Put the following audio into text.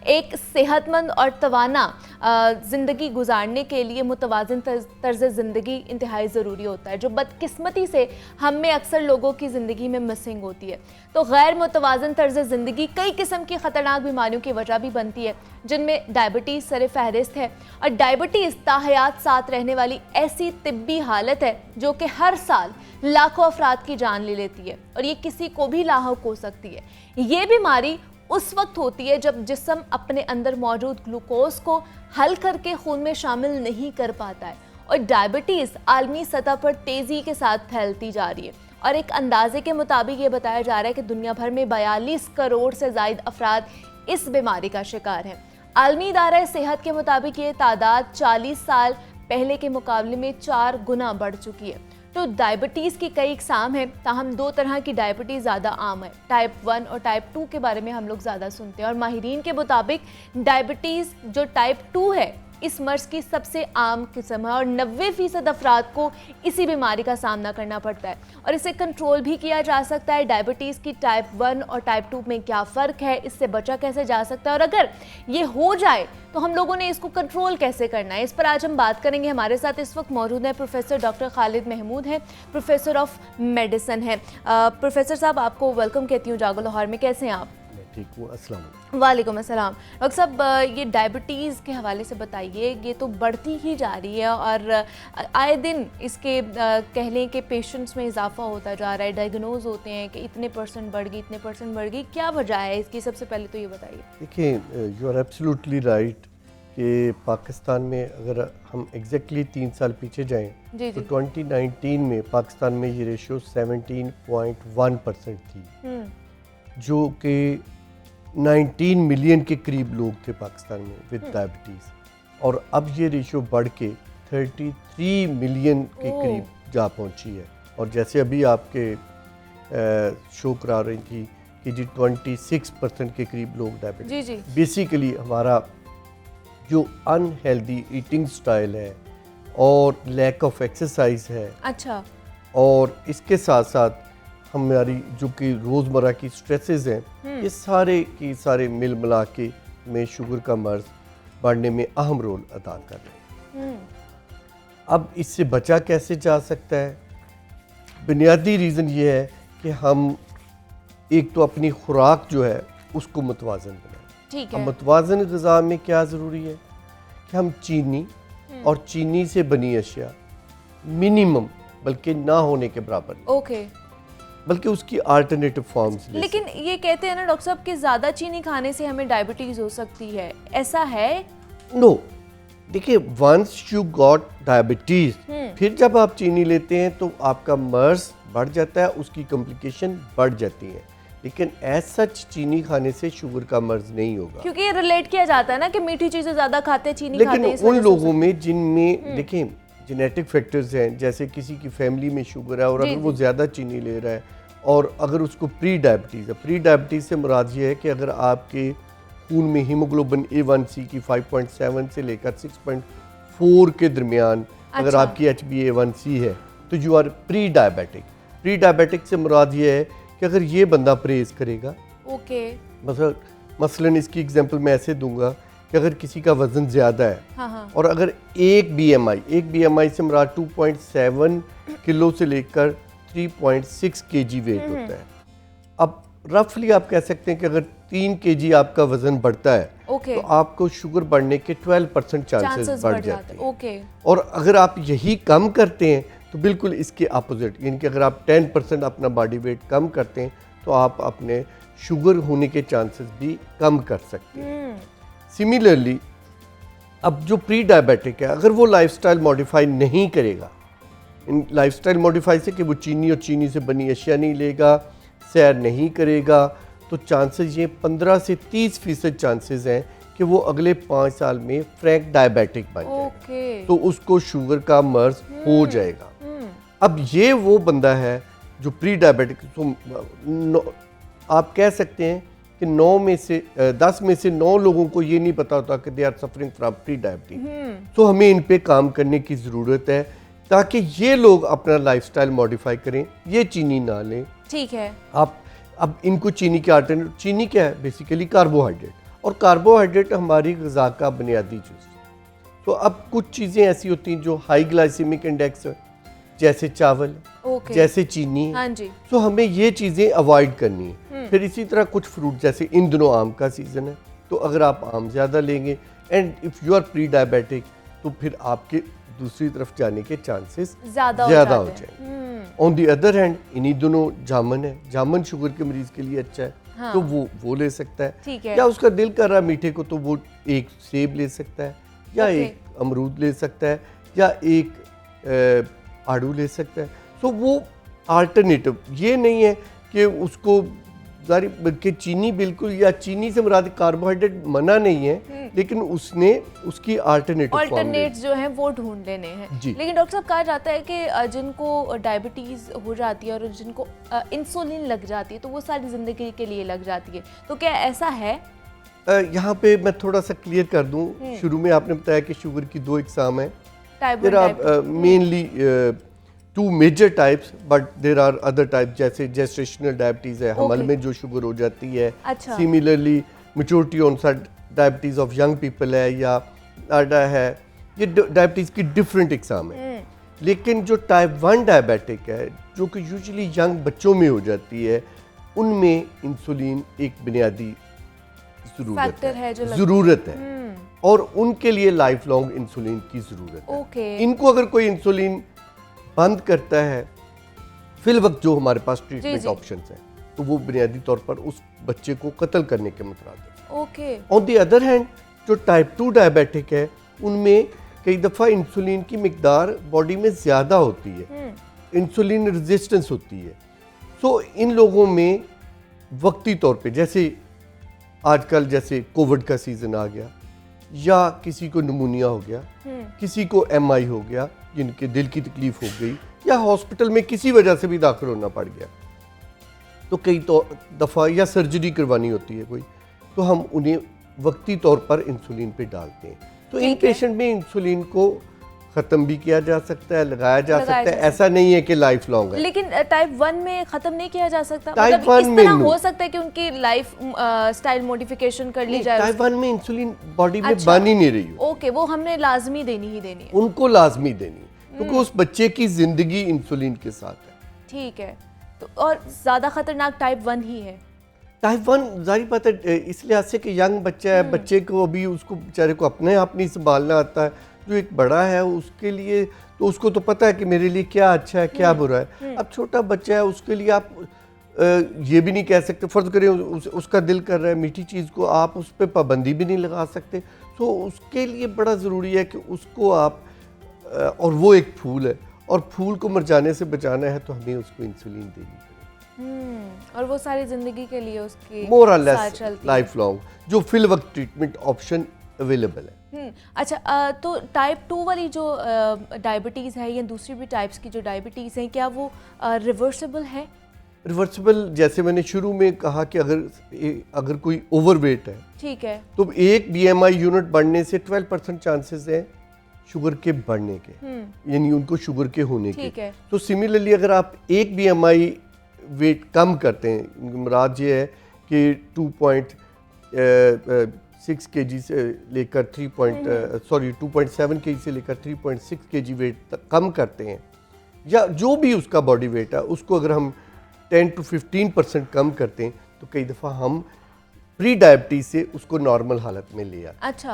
एक सेहतमंद और तवाना ज़िंदगी गुजारने के लिए मुतवाज़िन तर्ज ज़िंदगी इंतहाई ज़रूरी होता है, जो बदकिस्मती से हम में अक्सर लोगों की ज़िंदगी में मिसिंग होती है। तो गैर मुतवाज़िन तर्ज ज़िंदगी कई किस्म की ख़तरनाक बीमारियों की वजह भी बनती है, जिनमें डायबिटीज़ सर फहरिस्त है। और डायबिटीज़ ताहयात साथ रहने वाली ऐसी तिब्बी हालत है जो कि हर साल लाखों अफराद की जान ले लेती है और ये किसी को भी लाहुक हो सकती है। ये बीमारी उस वक्त होती है जब जिस्म अपने अंदर मौजूद ग्लूकोज को हल करके खून में शामिल नहीं कर पाता है। और डायबिटीज़ आलमी सतह पर तेज़ी के साथ फैलती जा रही है और एक अंदाजे के मुताबिक ये बताया जा रहा है कि दुनिया भर में 42 करोड़ से ज़ायद अफराद इस बीमारी का शिकार हैं। आलमी इदारा सेहत के मुताबिक ये तादाद 40 साल पहले के मुकाबले में 4 गुना बढ़ चुकी है। तो डायबिटीज़ की कई इकसाम हैं, ताहम 2 तरह की डायबिटीज़ ज़्यादा आम है। टाइप 1 और टाइप 2 के बारे में हम लोग ज़्यादा सुनते हैं और माहिरीन के मुताबिक डायबिटीज़ जो टाइप 2 है इस मर्ज की सबसे आम किस्म है और 90% अफराद को इसी बीमारी का सामना करना पड़ता है और इसे कंट्रोल भी किया जा सकता है। डायबिटीज़ की टाइप 1 और टाइप 2 में क्या फ़र्क है, इससे बचा कैसे जा सकता है और अगर ये हो जाए तो हम लोगों ने इसको कंट्रोल कैसे करना है, इस पर आज हम बात करेंगे। हमारे साथ इस वक्त मौजूद हैं प्रोफेसर डॉक्टर खालिद महमूद हैं, प्रोफेसर ऑफ मेडिसिन हैं। प्रोफेसर साहब, आपको वेलकम कहती हूँ जागो लाहौर में। कैसे हैं आप? ठीक हूँ, अस्सलाम। वालेकुम अस्सलाम। डॉक्टर साहब, ये डायबिटीज़ के हवाले से बताइए, ये तो बढ़ती ही जा रही है और आए दिन इसके कह लें कि पेशेंट्स में इजाफा होता जा रहा है, डायग्नोज होते हैं कि इतने परसेंट बढ़ गई, इतने परसेंट बढ़ गई। क्या वजह है इसकी? सबसे पहले तो ये बताइए। देखिए, यू आर एब्सोल्युटली राइट कि पाकिस्तान में अगर हम एग्जैक्टली 3 साल पीछे जाएं तो 2019 में पाकिस्तान में ये रेशियो 17.1% थी, जो कि 19 मिलियन के करीब लोग थे पाकिस्तान में विद डायबिटीज़, और अब ये रेशियो बढ़ के 33 मिलियन के करीब जा पहुंची है। और जैसे अभी आपके शो करा रही थी कि जी 26% के करीब लोग डायबिटीज। बेसिकली हमारा जो अनहेल्दी ईटिंग स्टाइल है और लैक ऑफ एक्सरसाइज है, अच्छा, और इसके साथ साथ हमारी जो कि रोज़मर्रा की स्ट्रेसेस हैं, ये सारे की सारे मिल मिला के में शुगर का मर्ज बढ़ने में अहम रोल अदा कर रहे हैं। अब इससे बचा कैसे जा सकता है? बुनियादी रीज़न ये है कि हम एक तो अपनी खुराक जो है उसको मुतवाज़न बनाएं। ठीक है। मुतवाज़न ग़िज़ा में क्या ज़रूरी है कि हम चीनी और चीनी से बनी अशिया मिनिमम, बल्कि ना होने के बराबर, ओके, बल्कि उसकी अल्टरनेटिव फॉर्म्स। लेकिन ये कहते हैं ना डॉक्टर साहब कि ज़्यादा चीनी खाने से हमें डायबिटीज़ हो सकती है, ऐसा है? नो, देखिए, वंस यू गॉट डायबिटीज़, फिर जब आप चीनी लेते हैं तो आपका मर्ज बढ़ जाता है, उसकी कॉम्प्लिकेशन बढ़ जाती है, लेकिन एज सच चीनी खाने से शुगर का मर्ज नहीं होगा। क्योंकि ये रिलेट किया जाता है ना कि मीठी चीज़ें ज़्यादा खाते हैं, चीनी लेकिन खाते हैं। उन लोगों में जिनमें देखें जेनेटिक फैक्टर्स हैं, जैसे किसी की फैमिली में शुगर है और अगर वो ज़्यादा चीनी ले रहा है और अगर उसको प्री डायबिटीज़ है, प्री डायबिटीज़ से मुराद ये है कि अगर आपके खून में हीमोग्लोबिन A1C की 5.7 से लेकर 6.4 के दरमियान अगर आपकी HbA1c है तो you are pre diabetic. Pre diabetic से मुराद ये है कि अगर ये बंदा परहेज़ करेगा, ओके, मसलन इसकी एग्जांपल मैं ऐसे दूंगा कि अगर किसी का वज़न ज़्यादा है, हाँ, और अगर एक BMI से मुराद 2.7 किलो से लेकर 3.6 kg वेट होता है। अब रफली आप कह सकते हैं कि अगर 3 kg आपका वजन बढ़ता है तो आपको शुगर बढ़ने के 12% चांसेस बढ़ जाते हैं। और अगर आप यही कम करते हैं तो बिल्कुल इसके अपोजिट, यानी कि अगर आप 10% अपना बॉडी वेट कम करते हैं तो आप अपने शुगर होने के चांसेस भी कम कर सकते हैं। सिमिलरली, अब जो प्री डायबिटिक है, अगर वो लाइफस्टाइल मॉडिफाई नहीं करेगा, इन लाइफस्टाइल मॉडिफाई से कि वो चीनी और चीनी से बनी अशिया नहीं लेगा, सैर नहीं करेगा, तो चांसेस ये 15 से 30% चांसेस हैं कि वो अगले 5 साल में फ्रैंक डायबिटिक बन जाएगा, तो उसको शुगर का मर्ज हो जाएगा। अब ये वो बंदा है जो प्री डायबिटिक, तो आप कह सकते हैं कि 10 में से 9 लोगों को ये नहीं पता होता कि they are suffering from pre diabetes. तो हमें इन पे काम करने की ज़रूरत है ताकि ये लोग अपना लाइफस्टाइल मॉडिफाई करें, ये चीनी ना लें। ठीक है। आप अब इनको चीनी के अल्टरनेटिव, चीनी क्या है? बेसिकली कार्बोहाइड्रेट, और कार्बोहाइड्रेट हमारी ग़िज़ा का बुनियादी जुज़ है। तो अब कुछ चीज़ें ऐसी होती हैं जो हाई ग्लाइसेमिक इंडेक्स है, जैसे चावल, ओके। जैसे चीनी है। हाँ जी। तो हमें ये चीज़ें अवॉइड करनी है। फिर इसी तरह कुछ फ्रूट, जैसे इन दिनों आम का सीज़न है, तो अगर आप आम ज़्यादा लेंगे and if you are pre diabetic, तो फिर आपके दूसरी तरफ जाने के चांसेस ज़्यादा हो ज़्यादा हो जाते हैं। जाएंगे। ऑन दी अदर हैंड, इन्हीं दोनों जामुन है, जामुन शुगर के मरीज़ के लिए अच्छा है। हाँ। तो वो ले सकता है। ठीक है। या उसका दिल कर रहा है मीठे को, तो वो एक सेब ले सकता है, या ओके। एक अमरूद ले सकता है, या एक आड़ू ले सकता है। सो वो अल्टरनेटिव, ये नहीं है कि उसको जारी कि चीनी बिल्कुल, या चीनी से मुराद कार्बोहाइड्रेट मना नहीं है, लेकिन उसने उसकी अल्टरनेट जो हैं वो ढूंढ लेने हैं। जी। लेकिन डॉक्टर साहब, कहा जाता है कि जिनको डायबिटीज़ हो जाती है और जिनको इंसुलिन लग जाती है, तो वो सारी ज़िंदगी के लिए लग जाती है, तो क्या ऐसा है? यहाँ पे मैं थोड़ा सा क्लियर कर दूं। शुरू में आपने बताया कि शुगर की 2 इकसाम है। Type there are mainly 2 major types, but there are other type, जैसे जेस्टेशनल डायबिटीज़ है, हमल में जो शुगर हो जाती है। अच्छा। Similarly maturity onset diabetes of young people है, या आडा है। ये डायबिटीज़ की डिफरेंट इकसाम है। लेकिन जो टाइप 1 डायबिटिक है, जो कि यूजुअली यंग बच्चों में हो जाती है, उनमें इंसुलिन एक बुनियादी फैक्टर है जो ज़रूरत है, और उनके लिए लाइफ लॉन्ग इंसुलिन की ज़रूरत है। ओके। इनको अगर कोई इंसुलिन बंद करता है फिल वक्त, जो हमारे पास ट्रीटमेंट जी। ऑप्शंस हैं, तो वो बुनियादी तौर पर उस बच्चे को कत्ल करने के मुतरादिफ। Okay. On the other hand, जो टाइप 2 डायबिटिक है, उनमें कई दफ़ा इंसुलिन की मिकदार बॉडी में ज़्यादा होती है, इंसुलिन रेजिस्टेंस होती है। सो इन लोगों में वक्ती तौर पे, जैसे आजकल जैसे कोविड का सीज़न आ गया, या किसी को नमूनिया हो गया, किसी को MI हो गया, जिनके दिल की तकलीफ हो गई, या हॉस्पिटल में किसी वजह से भी दाखिल होना पड़ गया, तो कई तो दफ़ा या सर्जरी करवानी होती है कोई, तो हम उन्हें वक्ती तौर पर इंसुलिन पे डालते हैं। तो इन पेशेंट में इंसुलिन को ख़त्म भी किया जा सकता है, लगाया जा सकता है। ऐसा नहीं है कि लाइफ लॉन्ग है। लेकिन टाइप 1 में ख़त्म नहीं किया जा सकता? टाइप मतलब 1 इस में तरह नहीं। हो सकता है कि उनकी लाइफ स्टाइल मॉडिफिकेशन कर ली जाए? टाइप 1 में इंसुलिन बॉडी में अच्छा। बन ही नहीं रही हो। ओके, वो हमने लाजमी देनी ही देनी है। उनको लाजमी देनी है, क्योंकि उस बच्चे की ज़िंदगी इंसुलिन के साथ है। ठीक है। तो और ज़्यादा खतरनाक टाइप 1 ही है? टाइप 1 जारी बात है, इस लिहाज से कि यंग बच्चा है, बच्चे को अभी उसको बेचारे को अपने आप नहीं संभालना आता है। जो एक बड़ा है उसके लिए तो उसको तो पता है कि मेरे लिए क्या अच्छा है, क्या बुरा है। अब छोटा बच्चा है, उसके लिए आप ये भी नहीं कह सकते, फ़र्ज़ करें उसका दिल कर रहा है मीठी चीज़ को, आप उस पर पाबंदी भी नहीं लगा सकते। तो उसके लिए बड़ा ज़रूरी है कि उसको आप और वो एक फूल है, और फूल को मुरझाने से बचाना है, तो हमें उसको इंसुलिन देनी पड़ेगी। और वो सारी ज़िंदगी के लिए उसकी मोर और साथ लेस चलती है। लाइफ लॉन्ग, जो फिल वक्त ट्रीटमेंट ऑप्शन अवेलेबल है। अच्छा, तो टाइप 2 वाली जो डायबिटीज़ है, या दूसरी भी टाइप्स की जो डायबिटीज़ हैं, क्या वो रिवर्सिबल है? रिवर्सिबल, जैसे मैंने शुरू में कहा कि अगर कोई ओवरवेट है, ठीक है, तो एक BMI यूनिट बढ़ने से 12% चांसेस है शुगर के बढ़ने के, यानी उनको शुगर के होने के। ठीक है। तो सिमिलरली अगर आप एक BMI वेट कम करते हैं, मुराद ये है कि 2.6 kg से लेकर 2.7 kg से लेकर 3.6 kg वेट तक कम करते हैं, या जो भी उसका बॉडी वेट है, उसको अगर हम 10 to 15% कम करते हैं, तो कई दफ़ा हम प्री डायबिटीज से उसको नॉर्मल हालत में ले आते हैं। अच्छा,